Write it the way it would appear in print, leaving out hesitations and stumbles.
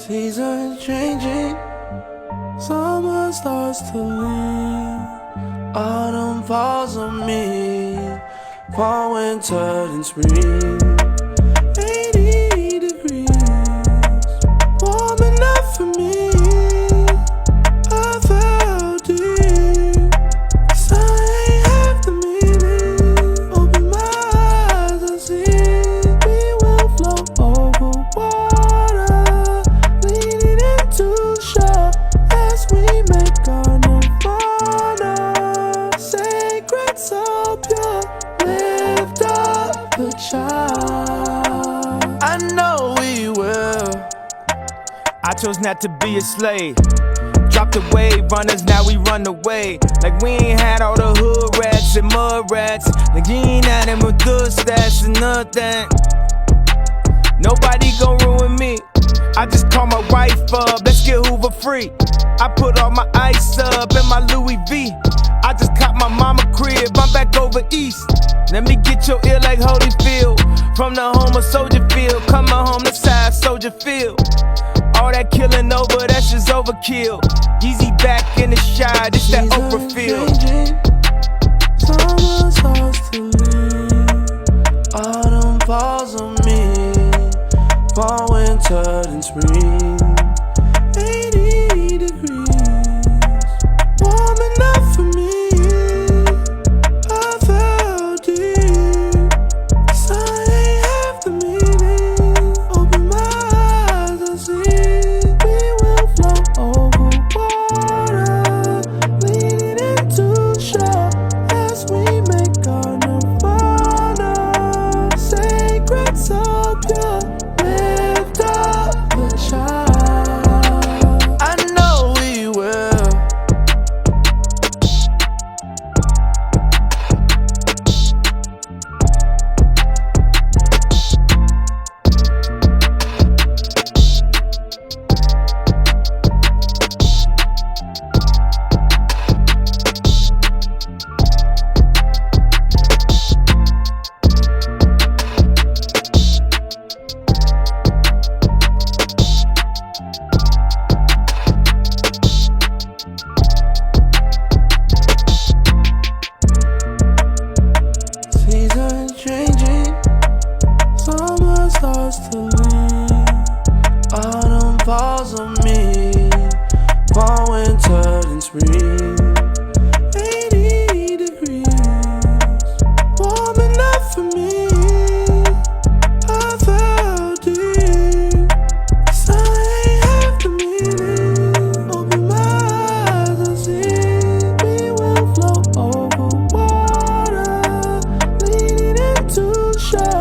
Seasons changing, summer starts to leave, autumn falls on me, fall, winter, and spring. 80 degrees, warm enough for me. I felt deep, sun ain't half the meaning. Open my eyes, I see we will float over water, leaning into shore as we make our nirvana. Sacred, so pure, lift up the child. I know we will. I chose not to be a slave. Dropped the wave runners, now we run away. Like we ain't had all the hood rats and mud rats. Like you ain't had them with good stats and nothing. Nobody gon' ruin me. I just call my wife up, let's get Hoover free. I put all my ice up in my Louis V. I just caught my mama crib, I'm back over east. Let me get your ear like Holyfield. From the home of Soldier Field, coming home to side Soldier Field. All that killing over, that's just overkill. Yeezy back in the shot, it's that Oprah feel. Summer starts to leave, autumn falls on me, fall, winter, and spring. 80 degrees, warm enough for me. I felt deep, sun ain't half the meaning. Open my eyes, I see we will float over water, leaning into shore as we make our nirvana. Sacred, so pure, lift up the child. I know we will. Seasons changing, summer starts to leave, autumn falls on me, fall, winter, and spring. 80 degrees, warm enough for me. I felt deep, sun ain't half the meaning. Open my eyes, I see we will float over water, leaning into shore